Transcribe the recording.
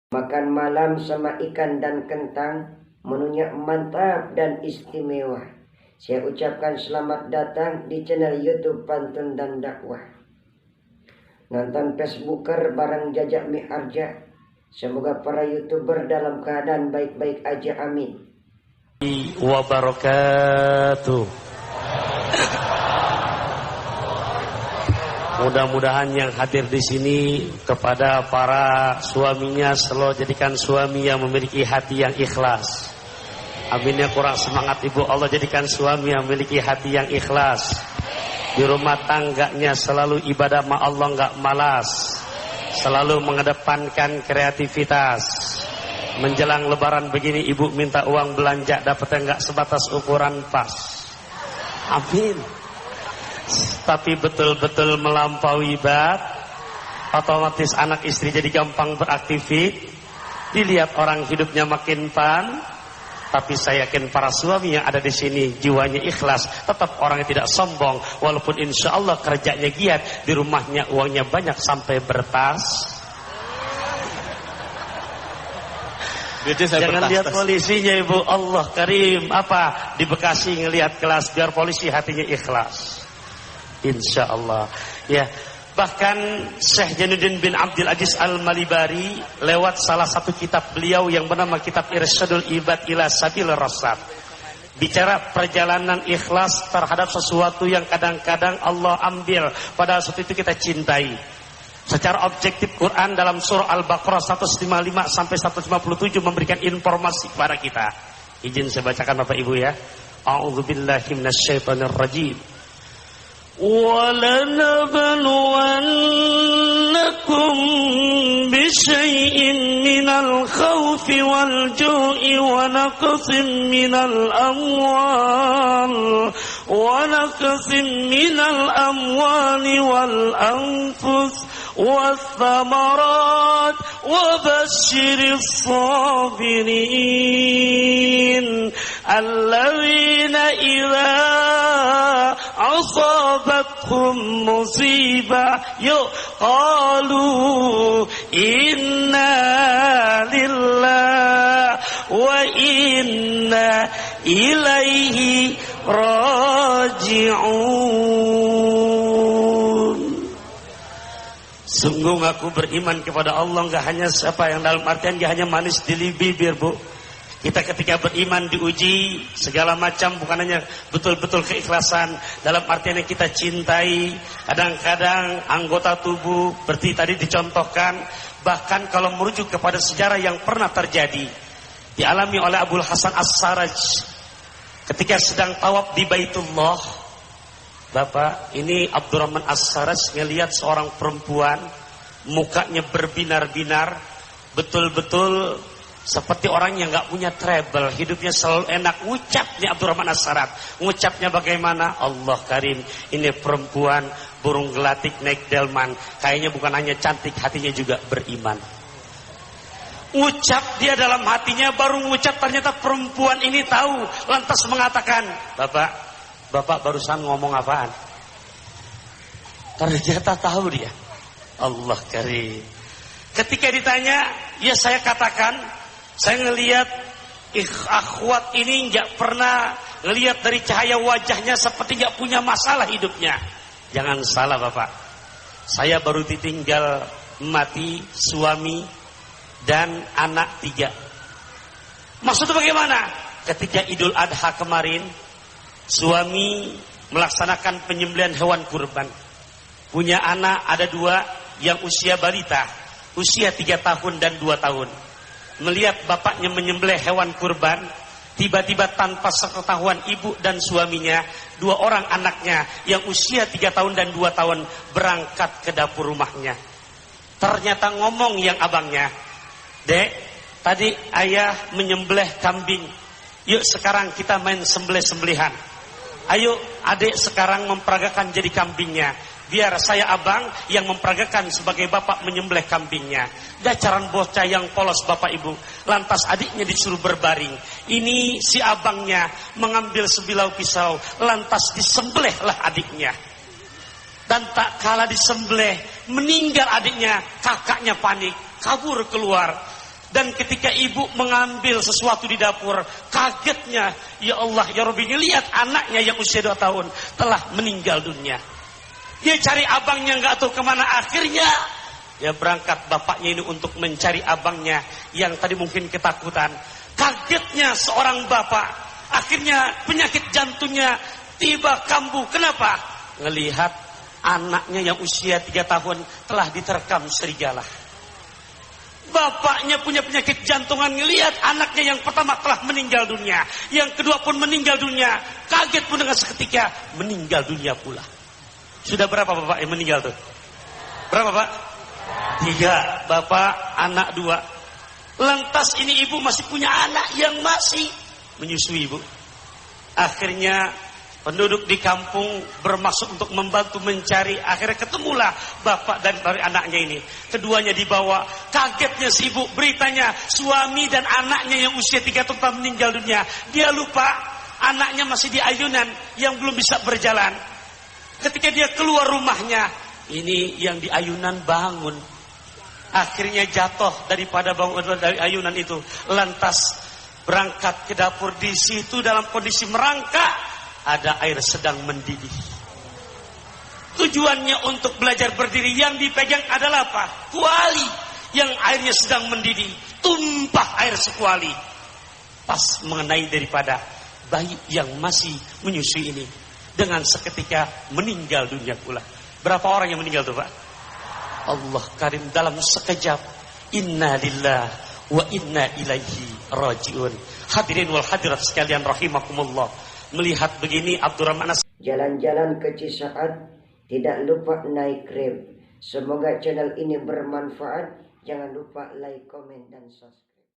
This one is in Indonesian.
Makan malam sama ikan dan kentang, menunya mantap dan istimewa. Saya ucapkan selamat datang di channel YouTube Pantun dan Dakwah. Nonton Facebooker bareng Jajak Miharja. Semoga para YouTuber dalam keadaan baik-baik aja, amin. Wabarakatuh. Mudah-mudahan yang hadir di sini kepada para suaminya selalu jadikan suami yang memiliki hati yang ikhlas. Aminnya kurang semangat ibu, Allah jadikan suami yang memiliki hati yang ikhlas. Di rumah tangganya selalu ibadah ma Allah, enggak malas. Selalu mengedepankan kreativitas. Menjelang lebaran begini ibu minta uang belanja dapatnya enggak sebatas ukuran pas. Amin. Tapi betul-betul melampaui bat, otomatis anak istri jadi gampang beraktivit. Dilihat orang hidupnya makin pan. Tapi saya yakin para suami yang ada di sini jiwanya ikhlas, tetap orangnya tidak sombong, walaupun insya Allah kerjanya giat, di rumahnya uangnya banyak sampai bertas. Jangan lihat polisinya ibu, Allah karim. Apa di Bekasi ngelihat kelas, biar polisi hatinya ikhlas. Insya Allah. Ya, bahkan Syekh Jainuddin bin Abdul Aziz Al-Malibari lewat salah satu kitab beliau yang bernama Kitab Irsyadul Ibad ila Sabil Rasyad, bicara perjalanan ikhlas terhadap sesuatu yang kadang-kadang Allah ambil, padahal sesuatu itu kita cintai. Secara objektif Quran dalam surah Al-Baqarah 155 sampai 157 memberikan informasi kepada kita. Izin saya bacakan Bapak Ibu ya. A'udzubillahi minasyaitonirrajim. وَلَنَبْلُوَنَّكُمْ بِشَيْءٍ مِنَ الْخَوْفِ وَالْجُوعِ وَنَقْصٍ مِنَ الْأَمْوَالِ وَالْأَنفُسِ وَالثَّمَرَاتِ وَبَشِّرِ الصَّابِرِينَ الَّذِينَ إِذَا أصابتهم مصيبة قالوا إنا لله وإنا إليه راجعون. Sungguh aku beriman kepada Allah, enggak hanya siapa yang dalam artian enggak hanya manis di bibir bu. Kita ketika beriman diuji segala macam, bukan hanya betul-betul keikhlasan dalam artian yang kita cintai. Kadang-kadang anggota tubuh seperti tadi dicontohkan, bahkan kalau merujuk kepada sejarah yang pernah terjadi, dialami oleh Abul Hasan As-Saraj ketika sedang tawaf di Baitullah. Bapak, ini Abdurrahman As-Saraj ngelihat seorang perempuan, mukanya berbinar-binar, betul-betul seperti orang yang gak punya trouble, hidupnya selalu enak. Ngucapnya Abdurrahman As-Saraj, ngucapnya bagaimana? Allah karim, ini perempuan burung gelatik naik delman, kayaknya bukan hanya cantik, hatinya juga beriman. Ucap dia dalam hatinya, baru ngucap ternyata perempuan ini tahu, lantas mengatakan, Bapak barusan ngomong apaan? Ternyata tahu dia. Allah karim. Ketika ditanya, ya saya katakan, saya ngelihat akhwat ini nggak pernah ngelihat dari cahaya wajahnya seperti nggak punya masalah hidupnya. Jangan salah Bapak, saya baru ditinggal mati suami dan anak 3. Maksudnya bagaimana? Ketika Idul Adha kemarin, suami melaksanakan penyembelihan hewan kurban. Punya anak ada 2 yang usia balita, usia 3 tahun dan 2 tahun. Melihat bapaknya menyembelih hewan kurban, tiba-tiba tanpa sepengetahuan ibu dan suaminya, 2 orang anaknya yang usia 3 tahun dan 2 tahun berangkat ke dapur rumahnya. Ternyata ngomong yang abangnya, Dek, tadi ayah menyembelih kambing, yuk sekarang kita main sembelih-sembelihan. Ayo adik sekarang memperagakan jadi kambingnya, biar saya abang yang memperagakan sebagai bapak menyembelih kambingnya. Dacaran bocah yang polos Bapak Ibu. Lantas adiknya disuruh berbaring. Ini si abangnya mengambil sebilau pisau, lantas disembelihlah adiknya. Dan tak kala disembelih, meninggal adiknya, kakaknya panik, kabur keluar. Dan ketika ibu mengambil sesuatu di dapur, kagetnya, ya Allah, ya Rabbi, lihat anaknya yang usia 2 tahun telah meninggal dunia. Dia cari abangnya nggak tahu kemana, akhirnya ya berangkat bapaknya ini untuk mencari abangnya yang tadi mungkin ketakutan. Kagetnya seorang bapak, akhirnya penyakit jantungnya tiba kambuh. Kenapa? Ngelihat anaknya yang usia 3 tahun telah diterkam serigala. Bapaknya punya penyakit jantungan, ngelihat anaknya yang pertama telah meninggal dunia, yang kedua pun meninggal dunia. Kaget pun dengan seketika meninggal dunia pula. Sudah berapa bapak yang meninggal tuh? Berapa pak? 3. Bapak, anak 2. Lantas ini ibu masih punya anak yang masih menyusui ibu. Akhirnya penduduk di kampung bermaksud untuk membantu mencari. Akhirnya ketemulah bapak dan dari anaknya ini. Keduanya dibawa. Kagetnya si ibu, beritanya suami dan anaknya yang usia 3 tahun telah meninggal dunia. Dia lupa anaknya masih di ayunan yang belum bisa berjalan. Ketika dia keluar rumahnya, ini yang di ayunan bangun. Akhirnya jatuh daripada bangun dari ayunan itu. Lantas berangkat ke dapur, di situ dalam kondisi merangkak ada air sedang mendidih. Tujuannya untuk belajar berdiri, yang dipegang adalah apa? Kuali yang airnya sedang mendidih. Tumpah air sekuali. Pas mengenai daripada bayi yang masih menyusui ini. Dengan seketika meninggal dunia pula. Berapa orang yang meninggal tuh pak? Allah karim, dalam sekejap. Inna lillah wa inna ilaihi rajiun. Hadirin wal hadirat sekalian rahimakumullah. Melihat begini Abdurrahman jalan-jalan ke Cisaat, tidak lupa naik Grab. Semoga channel ini bermanfaat. Jangan lupa like, komen, dan subscribe.